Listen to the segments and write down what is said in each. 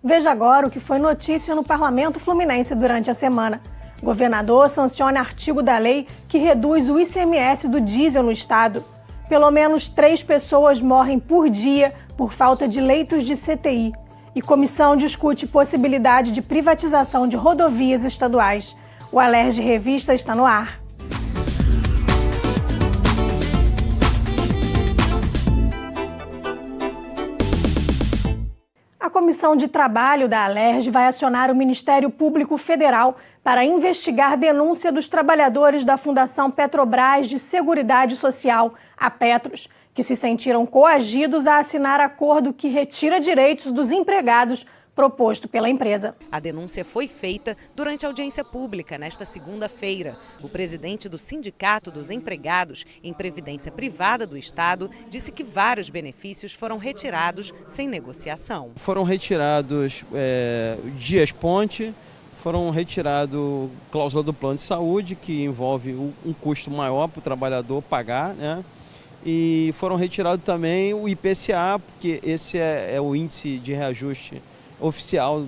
Veja agora o que foi notícia no Parlamento Fluminense durante a semana. O governador sanciona artigo da lei que reduz o ICMS do diesel no estado. Pelo menos 3 pessoas morrem por dia por falta de leitos de CTI. E comissão discute possibilidade de privatização de rodovias estaduais. O Alerj Revista está no ar. A Comissão de Trabalho da Alerj vai acionar o Ministério Público Federal para investigar denúncia dos trabalhadores da Fundação Petrobras de Seguridade Social, a Petros, que se sentiram coagidos a assinar acordo que retira direitos dos empregados proposto pela empresa. A denúncia foi feita durante a audiência pública nesta segunda-feira. O presidente do Sindicato dos Empregados em Previdência Privada do Estado disse que vários benefícios foram retirados sem negociação. Foram retirados dias ponte, foram retirados cláusula do plano de saúde, que envolve um custo maior para o trabalhador pagar, né? E foram retirados também o IPCA, porque esse é o índice de reajuste oficial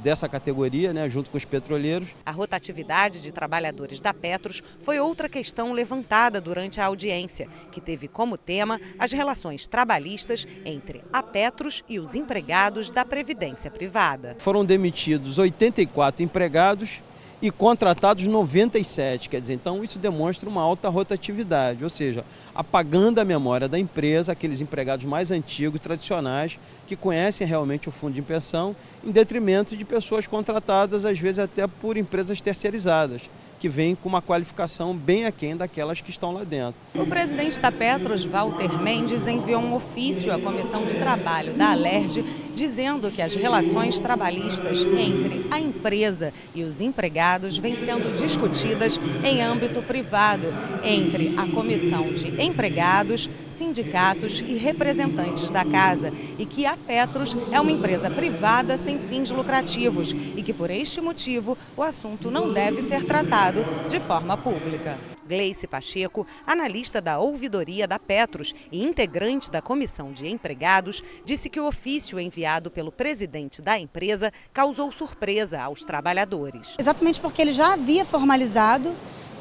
dessa categoria, né, junto com os petroleiros. A rotatividade de trabalhadores da Petros foi outra questão levantada durante a audiência, que teve como tema as relações trabalhistas entre a Petros e os empregados da Previdência Privada. Foram demitidos 84 empregados e contratados 97, quer dizer, então isso demonstra uma alta rotatividade, ou seja, apagando a memória da empresa, aqueles empregados mais antigos, tradicionais, que conhecem realmente o fundo de pensão, em detrimento de pessoas contratadas, às vezes até por empresas terceirizadas, que vêm com uma qualificação bem aquém daquelas que estão lá dentro. O presidente da Petros, Walter Mendes, enviou um ofício à Comissão de Trabalho da Alerj, dizendo que as relações trabalhistas entre a empresa e os empregados vêm sendo discutidas em âmbito privado, entre a Comissão de Empregados, sindicatos e representantes da casa, e que a Petros é uma empresa privada sem fins lucrativos e que, por este motivo, o assunto não deve ser tratado de forma pública. Gleice Pacheco, analista da ouvidoria da Petros e integrante da Comissão de Empregados, disse que o ofício enviado pelo presidente da empresa causou surpresa aos trabalhadores. Exatamente porque ele já havia formalizado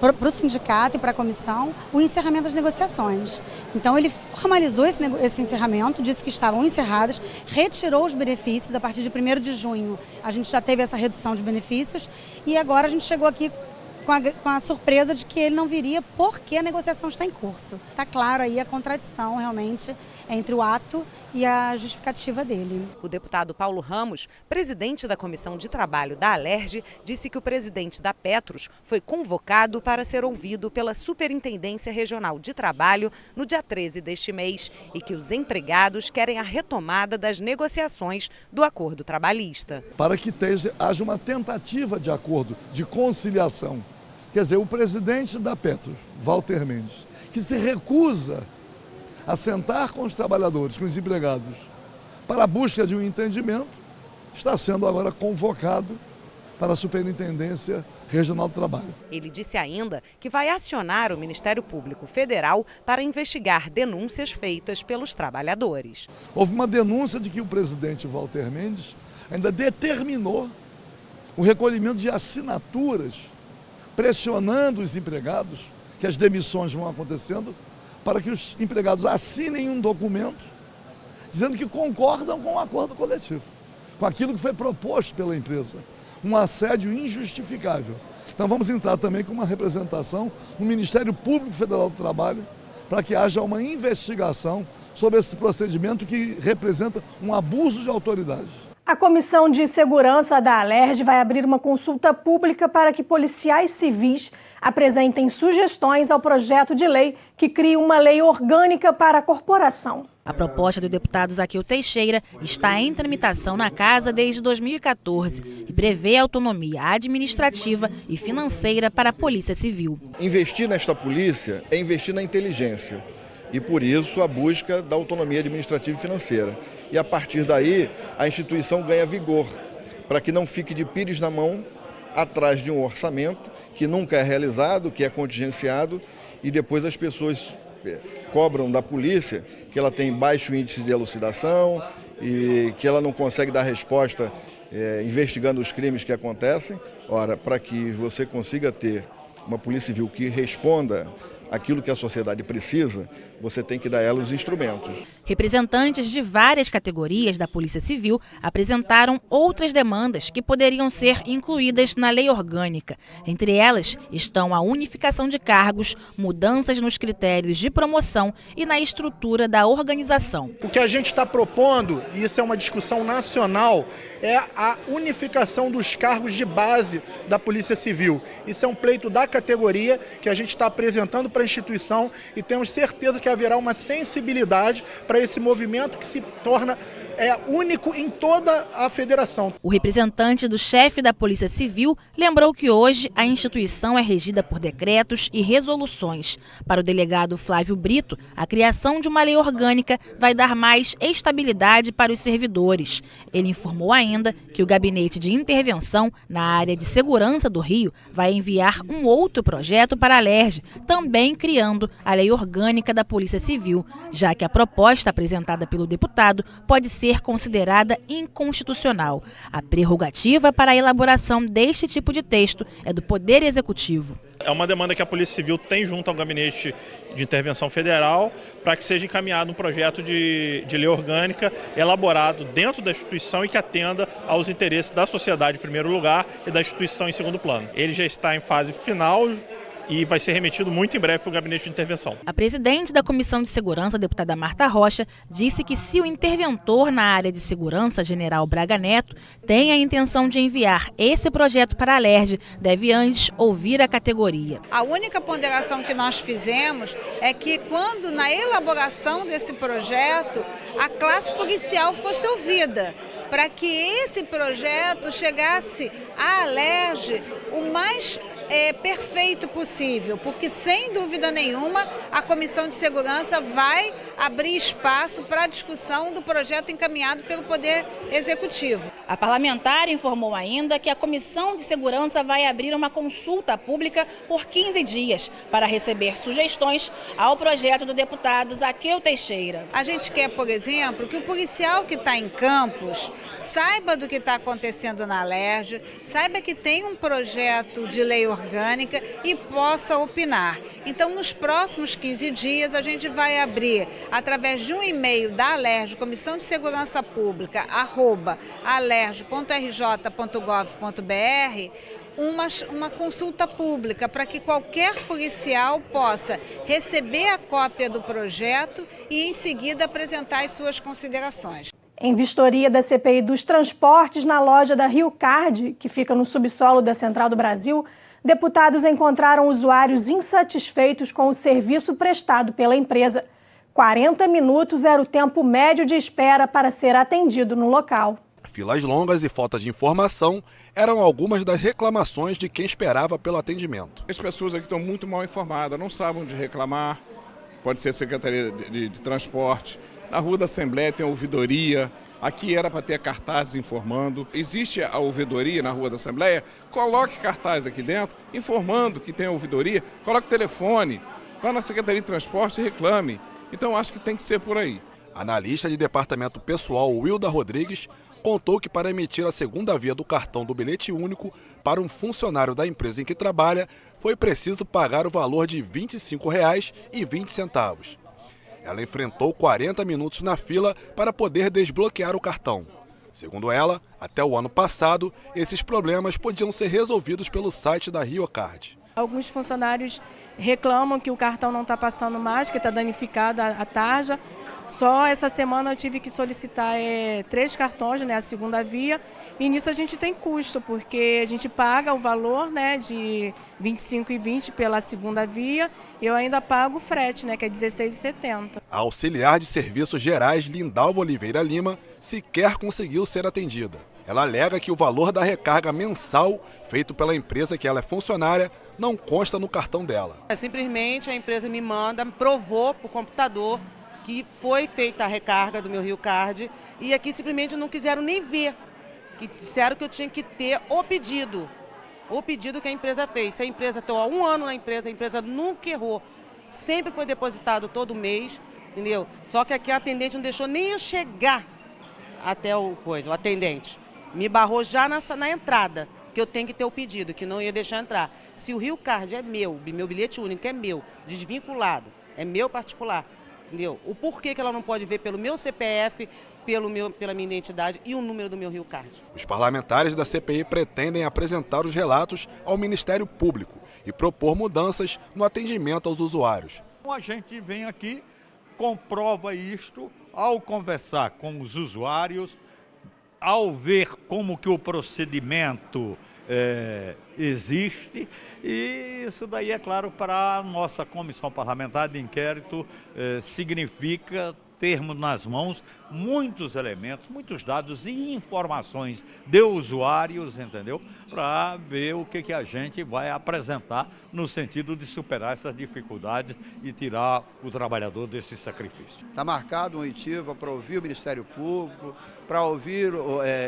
para o sindicato e para a comissão o encerramento das negociações. Então ele formalizou esse encerramento, disse que estavam encerradas, retirou os benefícios a partir de 1º de junho. A gente já teve essa redução de benefícios e agora a gente chegou aqui com a surpresa de que ele não viria porque a negociação está em curso. Está claro aí a contradição realmente entre o ato e a justificativa dele. O deputado Paulo Ramos, presidente da Comissão de Trabalho da Alerj, disse que o presidente da Petros foi convocado para ser ouvido pela Superintendência Regional de Trabalho no dia 13 deste mês e que os empregados querem a retomada das negociações do acordo trabalhista. Para que haja uma tentativa de acordo, de conciliação. Quer dizer, o presidente da Petros, Walter Mendes, que se recusa a sentar com os trabalhadores, com os empregados, para a busca de um entendimento, está sendo agora convocado para a Superintendência Regional do Trabalho. Ele disse ainda que vai acionar o Ministério Público Federal para investigar denúncias feitas pelos trabalhadores. Houve uma denúncia de que o presidente Walter Mendes ainda determinou o recolhimento de assinaturas pressionando os empregados, que as demissões vão acontecendo, para que os empregados assinem um documento dizendo que concordam com o acordo coletivo, com aquilo que foi proposto pela empresa. Um assédio injustificável. Então vamos entrar também com uma representação no Ministério Público Federal do Trabalho para que haja uma investigação sobre esse procedimento que representa um abuso de autoridade. A Comissão de Segurança da Alerj vai abrir uma consulta pública para que policiais civis apresentem sugestões ao projeto de lei que cria uma lei orgânica para a corporação. A proposta do deputado Zaqueu Teixeira está em tramitação na Casa desde 2014 e prevê autonomia administrativa e financeira para a Polícia Civil. Investir nesta polícia é investir na inteligência. E, por isso, a busca da autonomia administrativa e financeira. E, a partir daí, a instituição ganha vigor, para que não fique de pires na mão, atrás de um orçamento que nunca é realizado, que é contingenciado, e depois as pessoas cobram da polícia que ela tem baixo índice de elucidação, e que ela não consegue dar resposta investigando os crimes que acontecem. Ora, para que você consiga ter uma Polícia Civil que responda aquilo que a sociedade precisa, você tem que dar a ela os instrumentos. Representantes de várias categorias da Polícia Civil apresentaram outras demandas que poderiam ser incluídas na lei orgânica. Entre elas estão a unificação de cargos, mudanças nos critérios de promoção e na estrutura da organização. O que a gente está propondo, e isso é uma discussão nacional, é a unificação dos cargos de base da Polícia Civil. Isso é um pleito da categoria que a gente está apresentando para a instituição e temos certeza que haverá uma sensibilidade para esse movimento que se torna único em toda a federação. O representante do chefe da Polícia Civil lembrou que hoje a instituição é regida por decretos e resoluções. Para o delegado Flávio Brito, a criação de uma lei orgânica vai dar mais estabilidade para os servidores. Ele informou ainda que o Gabinete de Intervenção na área de segurança do Rio vai enviar um outro projeto para a LERJ, também criando a lei orgânica da Polícia Civil, já que a proposta apresentada pelo deputado pode ser considerada inconstitucional. A prerrogativa para a elaboração deste tipo de texto é do Poder Executivo. É uma demanda que a Polícia Civil tem junto ao Gabinete de Intervenção Federal para que seja encaminhado um projeto de lei orgânica elaborado dentro da instituição e que atenda aos interesses da sociedade em primeiro lugar e da instituição em segundo plano. Ele já está em fase final e vai ser remetido muito em breve para o Gabinete de Intervenção. A presidente da Comissão de Segurança, a deputada Marta Rocha, disse que se o interventor na área de segurança, general Braga Neto, tem a intenção de enviar esse projeto para a LERJ, deve antes ouvir a categoria. A única ponderação que nós fizemos é que quando na elaboração desse projeto, a classe policial fosse ouvida, para que esse projeto chegasse à LERJ o mais perfeito possível, porque sem dúvida nenhuma a Comissão de Segurança vai abrir espaço para a discussão do projeto encaminhado pelo Poder Executivo. A parlamentar informou ainda que a Comissão de Segurança vai abrir uma consulta pública por 15 dias para receber sugestões ao projeto do deputado Zaqueu Teixeira. A gente quer, por exemplo, que o policial que está em Campos saiba do que está acontecendo na LERJ, saiba que tem um projeto de lei orgânica e possa opinar. Então, nos próximos 15 dias, a gente vai abrir, através de um e-mail da LERJ, Comissão de Segurança Pública, @alerj.rj.gov.br, uma consulta pública para que qualquer policial possa receber a cópia do projeto e, em seguida, apresentar as suas considerações. Em vistoria da CPI dos transportes na loja da Rio Card, que fica no subsolo da Central do Brasil, deputados encontraram usuários insatisfeitos com o serviço prestado pela empresa. 40 minutos era o tempo médio de espera para ser atendido no local. Filas longas e falta de informação eram algumas das reclamações de quem esperava pelo atendimento. As pessoas aqui estão muito mal informadas, não sabem onde reclamar, pode ser a Secretaria de Transporte. Na Rua da Assembleia tem a ouvidoria, aqui era para ter cartazes informando. Existe a ouvidoria na Rua da Assembleia, coloque cartaz aqui dentro, informando que tem a ouvidoria, coloque o telefone, vá na Secretaria de Transporte e reclame. Então acho que tem que ser por aí. Analista de departamento pessoal Wilda Rodrigues contou que para emitir a segunda via do cartão do bilhete único para um funcionário da empresa em que trabalha, foi preciso pagar o valor de R$ 25,20. Ela enfrentou 40 minutos na fila para poder desbloquear o cartão. Segundo ela, até o ano passado, esses problemas podiam ser resolvidos pelo site da Rio Card. Alguns funcionários reclamam que o cartão não está passando mais, que está danificada a tarja. Só essa semana eu tive que solicitar 3 cartões, né, a segunda via, e nisso a gente tem custo, porque a gente paga o valor, né, de R$ 25,20 pela segunda via, e eu ainda pago o frete, né, que é R$ 16,70. A auxiliar de serviços gerais Lindalva Oliveira Lima sequer conseguiu ser atendida. Ela alega que o valor da recarga mensal feito pela empresa que ela é funcionária não consta no cartão dela. Simplesmente a empresa me provou por computador que foi feita a recarga do meu Rio Card e aqui simplesmente não quiseram nem ver, que disseram que eu tinha que ter o pedido que a empresa fez. Se a empresa, estou há 1 ano na empresa, a empresa nunca errou, sempre foi depositado todo mês, entendeu? Só que aqui a atendente não deixou nem eu chegar até o atendente. Me barrou já na entrada, que eu tenho que ter o pedido, que não ia deixar entrar. Se o Rio Card é meu bilhete único é meu, desvinculado, é meu particular, entendeu? O porquê que ela não pode ver pelo meu CPF, pela minha identidade e o número do meu Rio Card. Os parlamentares da CPI pretendem apresentar os relatos ao Ministério Público e propor mudanças no atendimento aos usuários. A gente vem aqui, comprova isto ao conversar com os usuários, ao ver como que o procedimento existe, e isso daí, é claro, para a nossa comissão parlamentar de inquérito significa termos nas mãos muitos elementos, muitos dados e informações de usuários, entendeu? Para ver o que a gente vai apresentar no sentido de superar essas dificuldades e tirar o trabalhador desse sacrifício. Está marcado uma oitiva para ouvir o Ministério Público, para ouvir,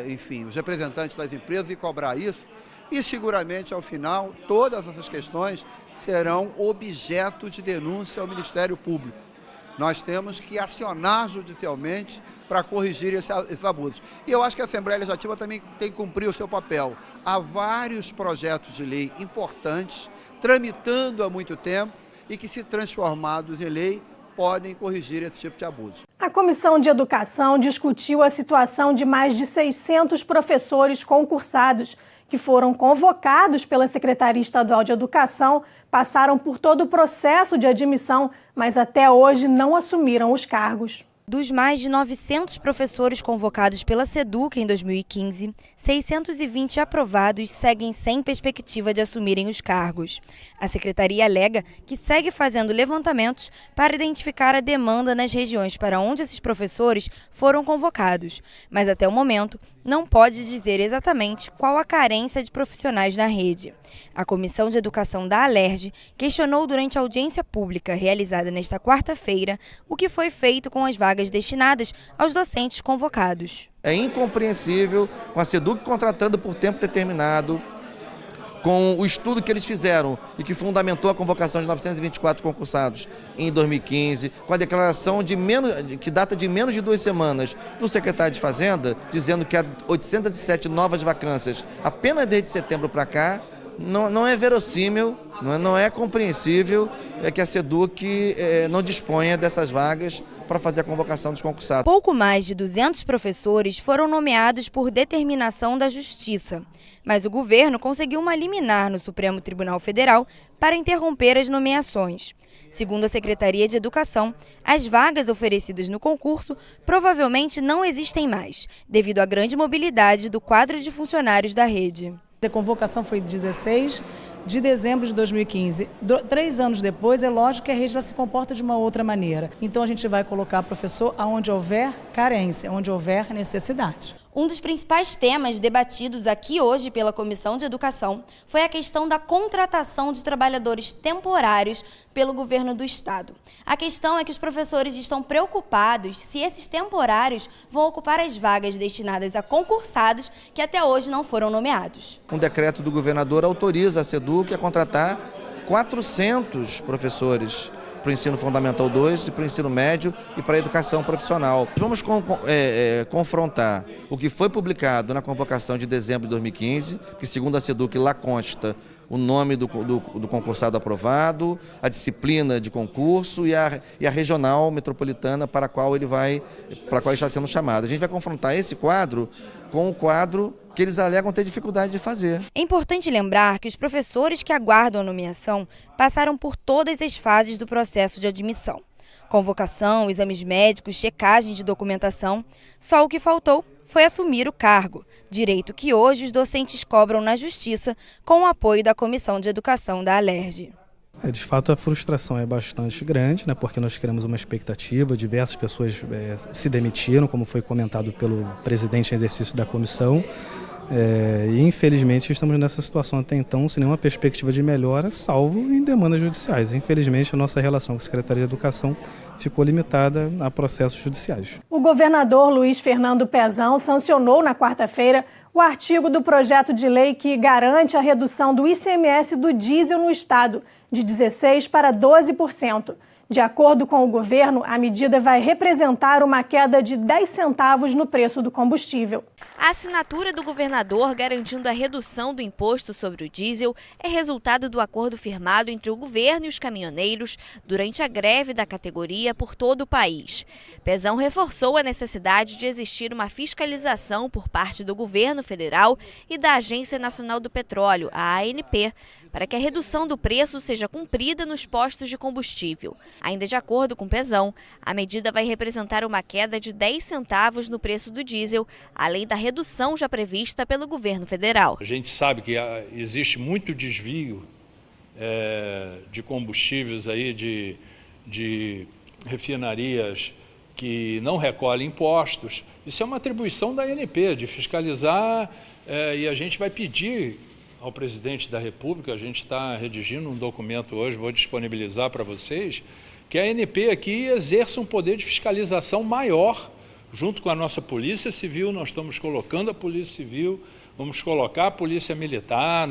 enfim, os representantes das empresas e cobrar isso. E seguramente, ao final, todas essas questões serão objeto de denúncia ao Ministério Público. Nós temos que acionar judicialmente para corrigir esses abusos. E eu acho que a Assembleia Legislativa também tem que cumprir o seu papel. Há vários projetos de lei importantes, tramitando há muito tempo e que, se transformados em lei, podem corrigir esse tipo de abuso. A Comissão de Educação discutiu a situação de mais de 600 professores concursados que foram convocados pela Secretaria Estadual de Educação, passaram por todo o processo de admissão, mas até hoje não assumiram os cargos. Dos mais de 900 professores convocados pela SEDUC em 2015, 620 aprovados seguem sem perspectiva de assumirem os cargos. A secretaria alega que segue fazendo levantamentos para identificar a demanda nas regiões para onde esses professores foram convocados, mas até o momento não pode dizer exatamente qual a carência de profissionais na rede. A Comissão de Educação da Alerj questionou durante a audiência pública realizada nesta quarta-feira o que foi feito com as vagas destinadas aos docentes convocados. É incompreensível, com a SEDUC contratando por tempo determinado, com o estudo que eles fizeram e que fundamentou a convocação de 924 concursados em 2015, com a declaração que data de menos de 2 semanas do secretário de Fazenda, dizendo que há 807 novas vacâncias apenas desde setembro para cá, não é verossímil, não é compreensível que a SEDUC não disponha dessas vagas para fazer a convocação dos concursados. Pouco mais de 200 professores foram nomeados por determinação da Justiça, mas o governo conseguiu uma liminar no Supremo Tribunal Federal para interromper as nomeações. Segundo a Secretaria de Educação, as vagas oferecidas no concurso provavelmente não existem mais, devido à grande mobilidade do quadro de funcionários da rede. A convocação foi 16 de dezembro de 2015. 3 anos depois, é lógico que a rede se comporta de uma outra maneira. Então a gente vai colocar professor onde houver carência, onde houver necessidade. Um dos principais temas debatidos aqui hoje pela Comissão de Educação foi a questão da contratação de trabalhadores temporários pelo governo do estado. A questão é que os professores estão preocupados se esses temporários vão ocupar as vagas destinadas a concursados que até hoje não foram nomeados. Um decreto do governador autoriza a SEDUC a contratar 400 professores para o ensino fundamental 2, para o ensino médio e para a educação profissional. Vamos confrontar o que foi publicado na convocação de dezembro de 2015, que segundo a SEDUC lá consta o nome do concursado aprovado, a disciplina de concurso e a regional metropolitana para a qual ele está sendo chamado. A gente vai confrontar esse quadro com o quadro que eles alegam ter dificuldade de fazer. É importante lembrar que os professores que aguardam a nomeação passaram por todas as fases do processo de admissão. Convocação, exames médicos, checagem de documentação. Só o que faltou foi assumir o cargo, direito que hoje os docentes cobram na Justiça com o apoio da Comissão de Educação da Alerj. De fato, a frustração é bastante grande, porque nós criamos uma expectativa, diversas pessoas se demitiram, como foi comentado pelo presidente em exercício da comissão, e infelizmente estamos nessa situação até então sem nenhuma perspectiva de melhora, salvo em demandas judiciais. Infelizmente, a nossa relação com a Secretaria de Educação ficou limitada a processos judiciais. O governador Luiz Fernando Pezão sancionou na quarta-feira o artigo do projeto de lei que garante a redução do ICMS do diesel no estado, de 16% para 12%. De acordo com o governo, a medida vai representar uma queda de 10 centavos no preço do combustível. A assinatura do governador garantindo a redução do imposto sobre o diesel é resultado do acordo firmado entre o governo e os caminhoneiros durante a greve da categoria por todo o país. Pezão reforçou a necessidade de existir uma fiscalização por parte do governo federal e da Agência Nacional do Petróleo, a ANP, para que a redução do preço seja cumprida nos postos de combustível. Ainda de acordo com Pezão, a medida vai representar uma queda de 10 centavos no preço do diesel, além da redução já prevista pelo governo federal. A gente sabe que existe muito desvio de combustíveis aí de refinarias que não recolhem impostos. Isso é uma atribuição da ANP, de fiscalizar, e a gente vai pedir ao presidente da República, a gente está redigindo um documento hoje, vou disponibilizar para vocês, que a ANP aqui exerça um poder de fiscalização maior, junto com a nossa Polícia Civil. Nós estamos colocando a Polícia Civil, vamos colocar a Polícia Militar,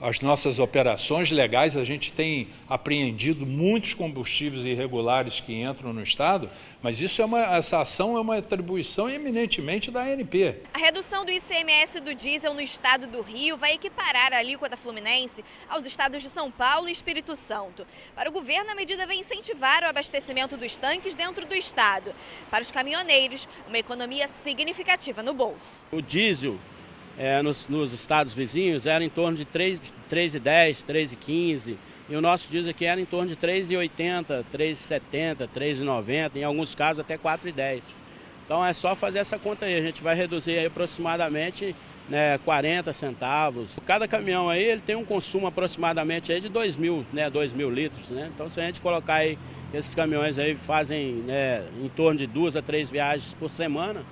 as nossas operações legais. A gente tem apreendido muitos combustíveis irregulares que entram no Estado, mas essa ação é uma atribuição eminentemente da ANP. A redução do ICMS do diesel no estado do Rio vai equiparar a alíquota fluminense aos estados de São Paulo e Espírito Santo. Para o governo, a medida vai incentivar o abastecimento dos tanques dentro do estado. Para os caminhoneiros, uma economia significativa no bolso. O diesel nos estados vizinhos era em torno de 3,10, 3,15, e o nosso diesel aqui era em torno de 3,80, 3,70, 3,90, em alguns casos até 4,10. Então é só fazer essa conta aí, a gente vai reduzir aí aproximadamente 40 centavos. Cada caminhão aí ele tem um consumo aproximadamente aí de 2.000 litros, né? Então se a gente colocar aí que esses caminhões aí fazem em torno de 2 a 3 viagens por semana,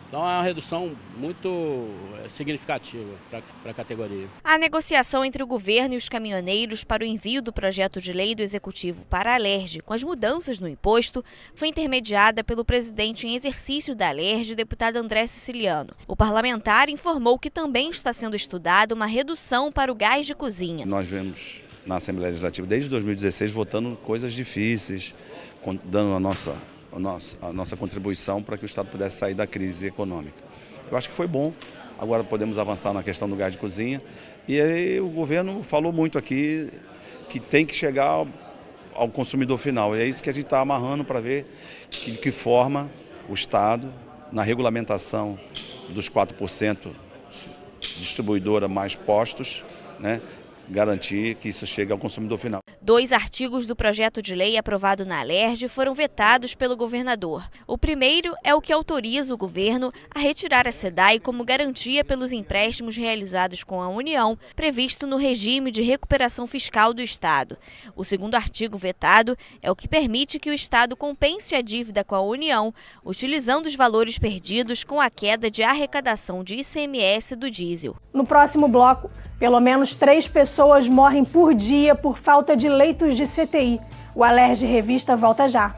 então é uma redução muito significativa para a categoria. A negociação entre o governo e os caminhoneiros para o envio do projeto de lei do Executivo para a Alerj com as mudanças no imposto foi intermediada pelo presidente em exercício da Alerj, deputado André Siciliano. O parlamentar informou que também está sendo estudada uma redução para o gás de cozinha. Nós vemos na Assembleia Legislativa desde 2016 votando coisas difíceis, dando a nossa contribuição para que o Estado pudesse sair da crise econômica. Eu acho que foi bom, agora podemos avançar na questão do gás de cozinha, e aí o governo falou muito aqui que tem que chegar ao consumidor final, e é isso que a gente está amarrando para ver de que forma o Estado, na regulamentação dos 4% distribuidora mais postos, né, garantir que isso chegue ao consumidor final. 2 artigos do projeto de lei aprovado na Alerj foram vetados pelo governador. O primeiro é o que autoriza o governo a retirar a SEDAI como garantia pelos empréstimos realizados com a União, previsto no regime de recuperação fiscal do Estado. O segundo artigo vetado é o que permite que o Estado compense a dívida com a União, utilizando os valores perdidos com a queda de arrecadação de ICMS do diesel. No próximo bloco, pelo menos 3 pessoas morrem por dia por falta de leitos de CTI. O Alerj Revista volta já.